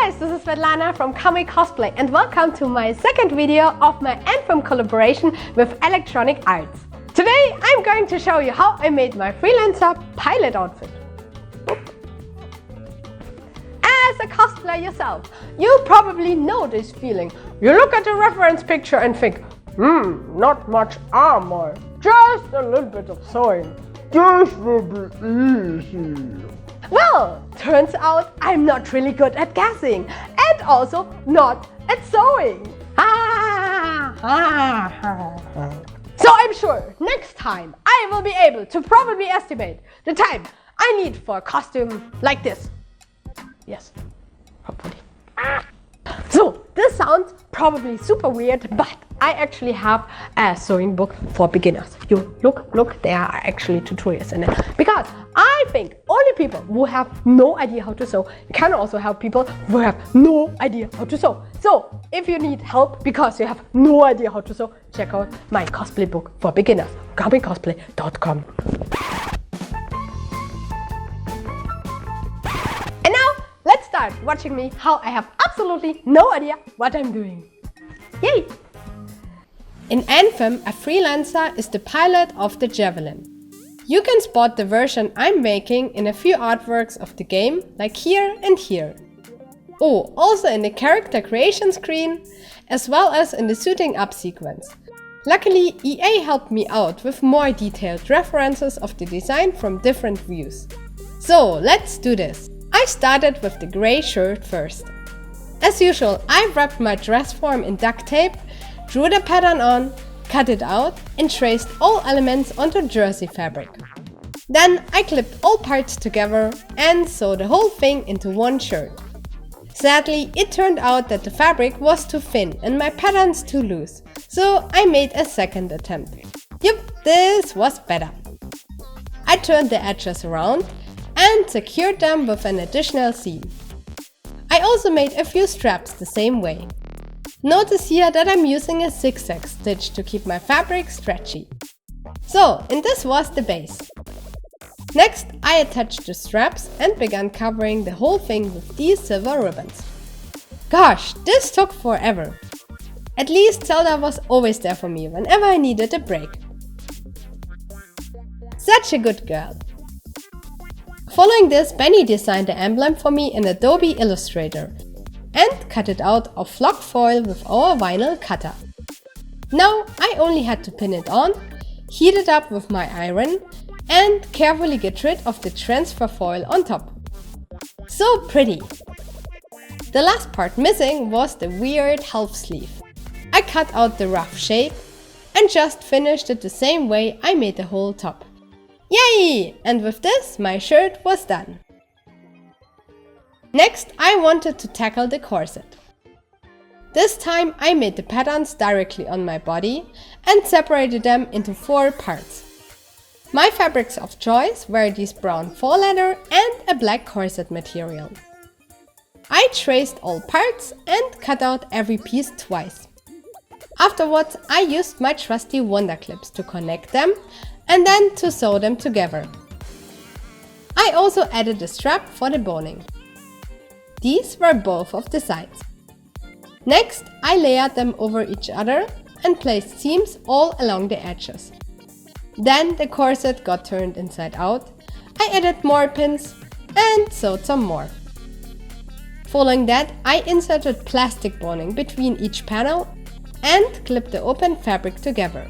guys, this is Svetlana from Cosplay and welcome to my second video of my Anthem collaboration with Electronic Arts. Today I'm going to show you how I made my Freelancer pilot outfit. As a cosplayer yourself, you probably know this feeling. You look at the reference picture and think, not much armor, just a little bit of sewing. This will be easy. Well, turns out I'm not really good at guessing and also not at sewing. So I'm sure next time I will be able to probably estimate the time I need for a costume like this. Yes, hopefully. So this sounds probably super weird, but I actually have a sewing book for beginners. You look, there are actually tutorials in it. Because I think only people who have no idea how to sew can also help people who have no idea how to sew. So if you need help because you have no idea how to sew, check out my cosplay book for beginners, cosplay.com. Let's start watching me how I have absolutely no idea what I'm doing. Yay! In Anthem, a Freelancer is the pilot of the Javelin. You can spot the version I'm making in a few artworks of the game, like here and here. Oh, also in the character creation screen, as well as in the suiting up sequence. Luckily, EA helped me out with more detailed references of the design from different views. So let's do this. I started with the grey shirt first. As usual, I wrapped my dress form in duct tape, drew the pattern on, cut it out and traced all elements onto jersey fabric. Then I clipped all parts together and sewed the whole thing into one shirt. Sadly, it turned out that the fabric was too thin and my patterns too loose, so I made a second attempt. Yup, this was better. I turned the edges around and secured them with an additional seam. I also made a few straps the same way. Notice here that I'm using a zigzag stitch to keep my fabric stretchy. So, and this was the base. Next, I attached the straps and began covering the whole thing with these silver ribbons. Gosh, this took forever. At least Zelda was always there for me whenever I needed a break. Such a good girl. Following this, Benny designed the emblem for me in Adobe Illustrator and cut it out of flock foil with our vinyl cutter. Now I only had to pin it on, heat it up with my iron and carefully get rid of the transfer foil on top. So pretty! The last part missing was the weird half sleeve. I cut out the rough shape and just finished it the same way I made the whole top. Yay! And with this, my shirt was done. Next, I wanted to tackle the corset. This time I made the patterns directly on my body and separated them into 4 parts. My fabrics of choice were these brown faux leather and a black corset material. I traced all parts and cut out every piece twice. Afterwards, I used my trusty wonder clips to connect them and then to sew them together. I also added a strap for the boning. These were both of the sides. Next, I layered them over each other and placed seams all along the edges. Then the corset got turned inside out. I added more pins and sewed some more. Following that, I inserted plastic boning between each panel and clipped the open fabric together.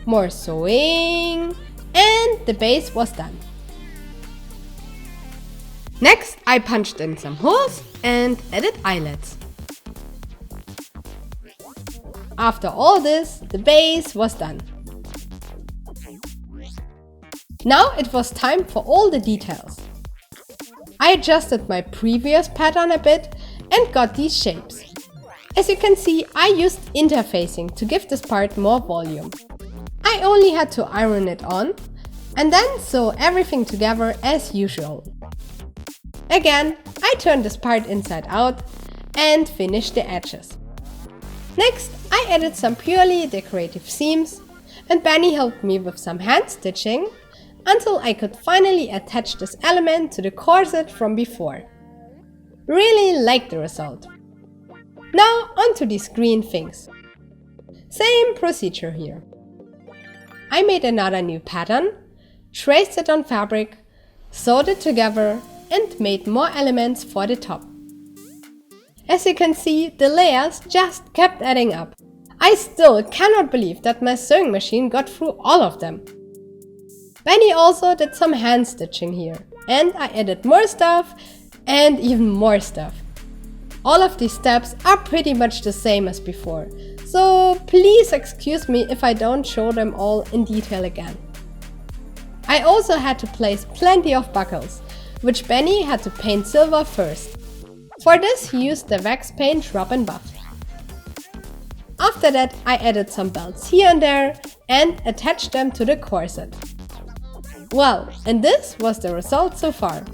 More sewing, and the base was done. Next, I punched in some holes and added eyelets. After all this, the base was done. Now it was time for all the details. I adjusted my previous pattern a bit and got these shapes. As you can see, I used interfacing to give this part more volume. I only had to iron it on and then sew everything together as usual. Again, I turned this part inside out and finished the edges. Next, I added some purely decorative seams and Benny helped me with some hand stitching until I could finally attach this element to the corset from before. Really like the result. Now onto these green things. Same procedure here. I made another new pattern, traced it on fabric, sewed it together and made more elements for the top. As you can see, the layers just kept adding up. I still cannot believe that my sewing machine got through all of them. Benny also did some hand stitching here, and I added more stuff and even more stuff. All of these steps are pretty much the same as before, so please excuse me if I don't show them all in detail again. I also had to place plenty of buckles, which Benny had to paint silver first. For this he used the wax paint Rub and Buff. After that I added some belts here and there and attached them to the corset. Well, and this was the result so far.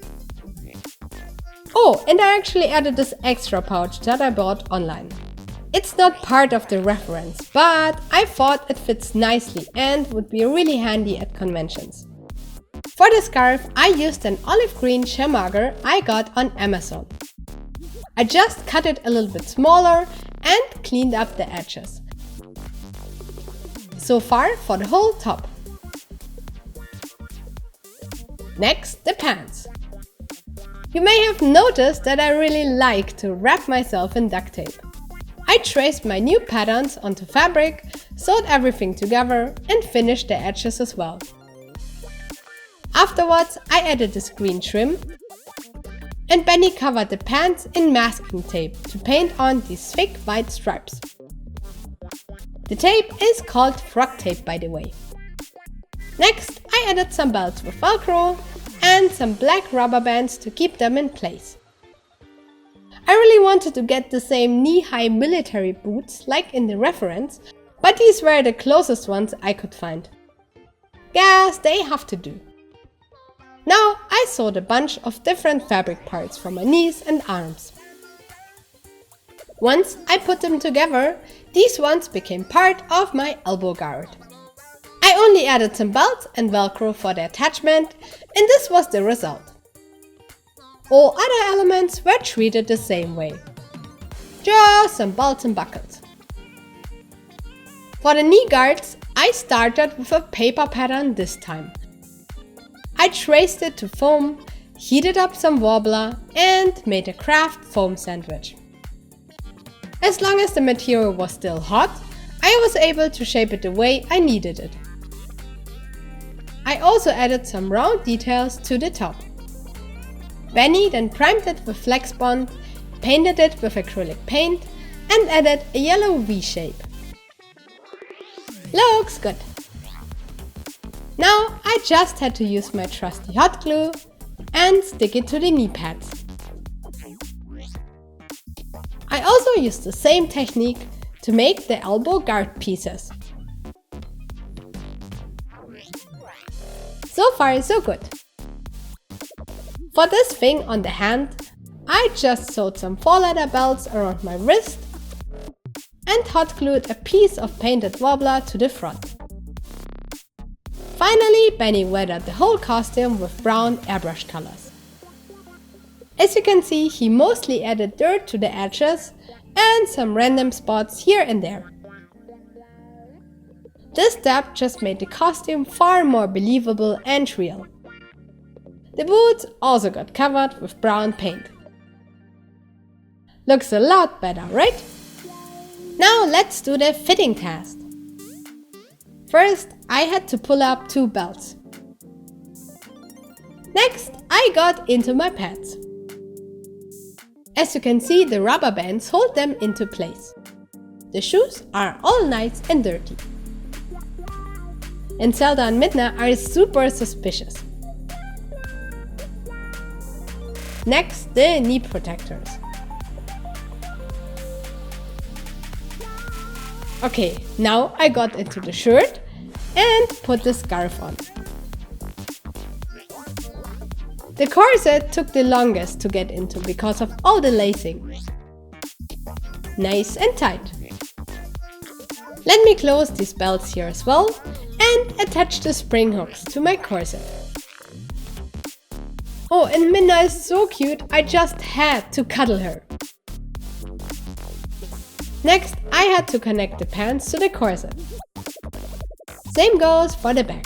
Oh, and I actually added this extra pouch that I bought online. It's not part of the reference, but I thought it fits nicely and would be really handy at conventions. For the scarf I used an olive green chamager I got on Amazon. I just cut it a little bit smaller and cleaned up the edges. So far for the whole top. Next, the pants. You may have noticed that I really like to wrap myself in duct tape. I traced my new patterns onto fabric, sewed everything together and finished the edges as well. Afterwards, I added this green trim and Benny covered the pants in masking tape to paint on these thick white stripes. The tape is called frog tape, by the way. Next, I added some belts with Velcro and some black rubber bands to keep them in place. I really wanted to get the same knee-high military boots like in the reference, but these were the closest ones I could find. Guess they have to do. Now I sewed a bunch of different fabric parts for my knees and arms. Once I put them together, these ones became part of my elbow guard. I only added some belts and Velcro for the attachment, and this was the result. All other elements were treated the same way. Just some bolts and buckles. For the knee guards, I started with a paper pattern this time. I traced it to foam, heated up some wobbler and made a craft foam sandwich. As long as the material was still hot, I was able to shape it the way I needed it. I also added some round details to the top. Benny then primed it with Flex Bond, painted it with acrylic paint and added a yellow V shape. Looks good! Now I just had to use my trusty hot glue and stick it to the knee pads. I also used the same technique to make the elbow guard pieces. So far so good. For this thing on the hand, I just sewed some 4-letter belts around my wrist and hot glued a piece of painted wobbler to the front. Finally, Benny weathered the whole costume with brown airbrush colors. As you can see, he mostly added dirt to the edges and some random spots here and there. This step just made the costume far more believable and real. The boots also got covered with brown paint. Looks a lot better, right? Now let's do the fitting test. First, I had to pull up 2 belts. Next, I got into my pants. As you can see, the rubber bands hold them into place. The shoes are all nice and dirty. And Zelda and Midna are super suspicious. Next, the knee protectors. Okay, now I got into the shirt and put the scarf on. The corset took the longest to get into because of all the lacing. Nice and tight. Let me close these belts here as well and attach the spring hooks to my corset. Oh, and Minna is so cute, I just had to cuddle her. Next, I had to connect the pants to the corset. Same goes for the back.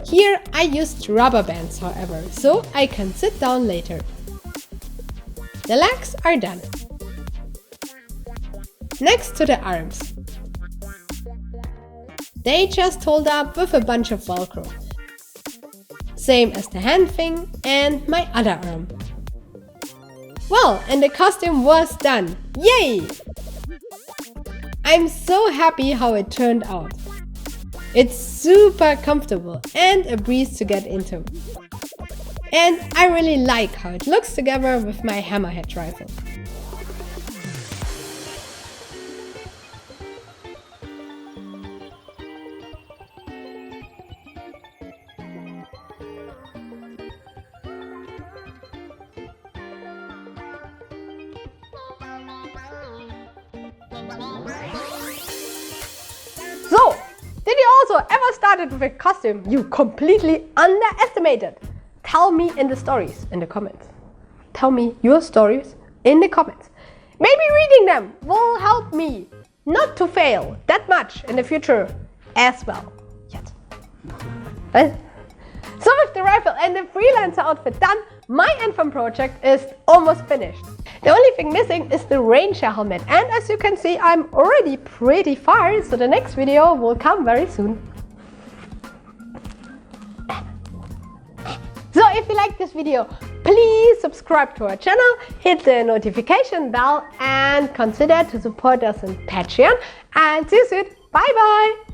Here I used rubber bands, however, so I can sit down later. The legs are done. Next to the arms. They just hold up with a bunch of Velcro. Same as the hand thing and my other arm. Well, and the costume was done! Yay! I'm so happy how it turned out. It's super comfortable and a breeze to get into. And I really like how it looks together with my hammerhead rifle. So, did you also ever started with a costume you completely underestimated? Tell me in the stories, in the comments. Tell me your stories in the comments. Maybe reading them will help me not to fail that much in the future as well. Yes. So with the rifle and the freelancer outfit done, my Anthem project is almost finished. The only thing missing is the ranger helmet, and as you can see, I'm already pretty far, so the next video will come very soon. So if you like this video, please subscribe to our channel, hit the notification bell and consider to support us on Patreon. And see you soon. Bye bye!